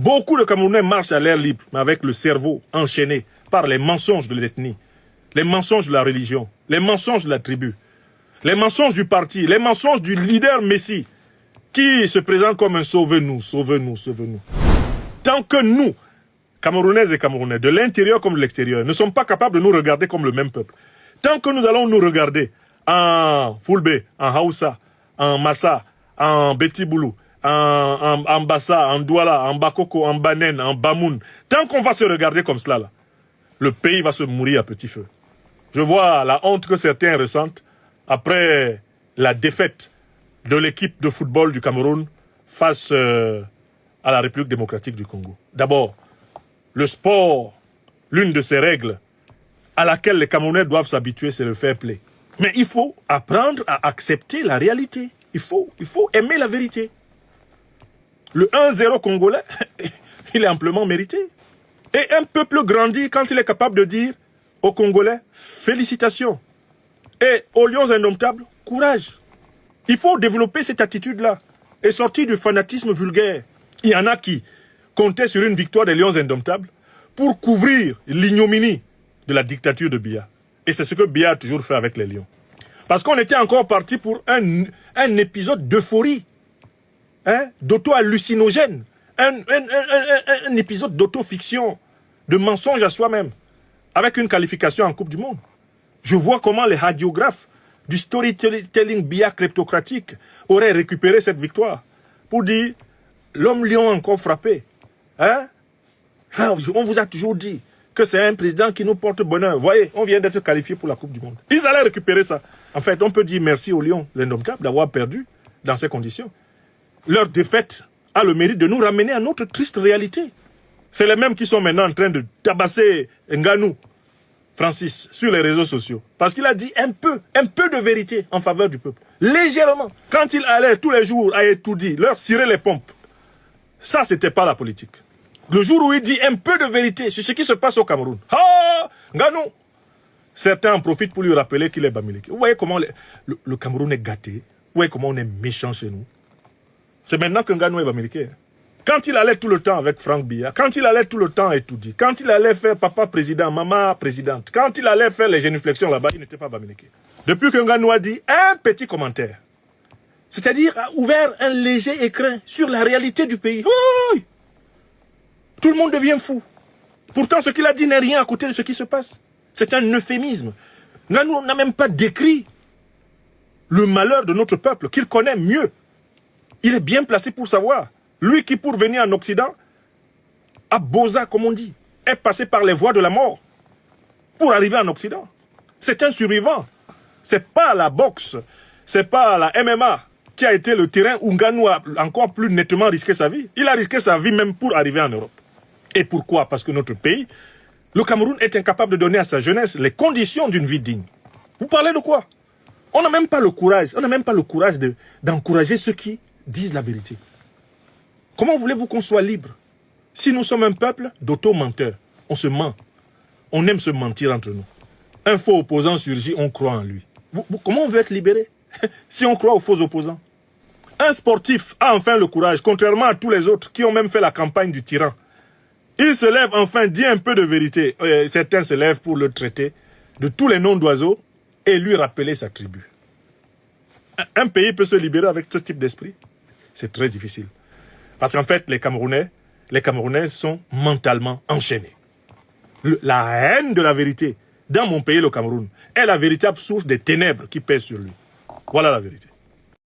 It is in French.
Beaucoup de Camerounais marchent à l'air libre, mais avec le cerveau enchaîné par les mensonges de l'ethnie, les mensonges de la religion, les mensonges de la tribu, les mensonges du parti, les mensonges du leader Messi, qui se présente comme un sauve-nous, sauve-nous, sauve-nous. Tant que nous, Camerounaises et Camerounais, de l'intérieur comme de l'extérieur, ne sommes pas capables de nous regarder comme le même peuple, tant que nous allons nous regarder en Fulbe, en Haoussa, en Massa, en Betiboulou, en Bassa, en Douala, en Bakoko, en Banen, en Bamoun, tant qu'on va se regarder comme cela, là, le pays va se mourir à petit feu. Je vois la honte que certains ressentent après la défaite de l'équipe de football du Cameroun face à la République démocratique du Congo. D'abord, le sport, l'une de ses règles à laquelle les Camerounais doivent s'habituer, c'est le fair play. Mais il faut apprendre à accepter la réalité. Il faut aimer la vérité. Le 1-0 congolais, il est amplement mérité. Et un peuple grandit quand il est capable de dire aux Congolais, félicitations. Et aux lions indomptables, courage. Il faut développer cette attitude-là et sortir du fanatisme vulgaire. Il y en a qui comptaient sur une victoire des lions indomptables pour couvrir l'ignominie de la dictature de Biya. Et c'est ce que Biya a toujours fait avec les lions. Parce qu'on était encore parti pour un épisode d'euphorie, hein, d'auto-hallucinogène, un épisode d'auto-fiction, de mensonge à soi-même, avec une qualification en Coupe du Monde. Je vois comment les radiographes du storytelling Biya kleptocratique auraient récupéré cette victoire pour dire l'homme lion encore frappé. Hein? On vous a toujours dit que c'est un président qui nous porte bonheur. Vous voyez, on vient d'être qualifié pour la Coupe du Monde. Ils allaient récupérer ça. En fait, on peut dire merci aux lions indomptables d'avoir perdu dans ces conditions. Leur défaite a le mérite de nous ramener à notre triste réalité. C'est les mêmes qui sont maintenant en train de tabasser Nganou, Francis, sur les réseaux sociaux. Parce qu'il a dit un peu de vérité en faveur du peuple. Légèrement. Quand il allait tous les jours à étudier, leur cirer les pompes. Ça, c'était pas la politique. Le jour où il dit un peu de vérité sur ce qui se passe au Cameroun. Ah, Nganou. Certains en profitent pour lui rappeler qu'il est Bamileke. Vous voyez comment le Cameroun est gâté. Vous voyez comment on est méchant chez nous. C'est maintenant que Nganou est Bamileke. Quand il allait tout le temps avec Franck Biya, quand il allait tout le temps étudier, quand il allait faire papa président, maman présidente, quand il allait faire les génuflexions là-bas, il n'était pas Bamileke. Depuis que Nganou a dit un petit commentaire, c'est-à-dire a ouvert un léger écrin sur la réalité du pays, oh, tout le monde devient fou. Pourtant, ce qu'il a dit n'est rien à côté de ce qui se passe. C'est un euphémisme. Nganou n'a même pas décrit le malheur de notre peuple, qu'il connaît mieux. Il est bien placé pour savoir. Lui qui, pour venir en Occident, à Boza, comme on dit, est passé par les voies de la mort pour arriver en Occident. C'est un survivant. C'est pas la boxe, c'est pas la MMA qui a été le terrain où Nganou a encore plus nettement risqué sa vie. Il a risqué sa vie même pour arriver en Europe. Et pourquoi? Parce que notre pays, le Cameroun, est incapable de donner à sa jeunesse les conditions d'une vie digne. Vous parlez de quoi? On n'a même pas le courage, d'encourager ceux qui disent la vérité. Comment voulez-vous qu'on soit libre si nous sommes un peuple d'auto-menteurs? On se ment. On aime se mentir entre nous. Un faux opposant surgit, on croit en lui. Comment on veut être libéré si on croit aux faux opposants? Un sportif a enfin le courage, contrairement à tous les autres qui ont même fait la campagne du tyran. Il se lève enfin, dit un peu de vérité. Certains se lèvent pour le traiter de tous les noms d'oiseaux et lui rappeler sa tribu. Un pays peut se libérer avec ce type d'esprit? C'est très difficile. Parce qu'en fait, les Camerounais sont mentalement enchaînés. La haine de la vérité, dans mon pays, le Cameroun, est la véritable source des ténèbres qui pèsent sur lui. Voilà la vérité.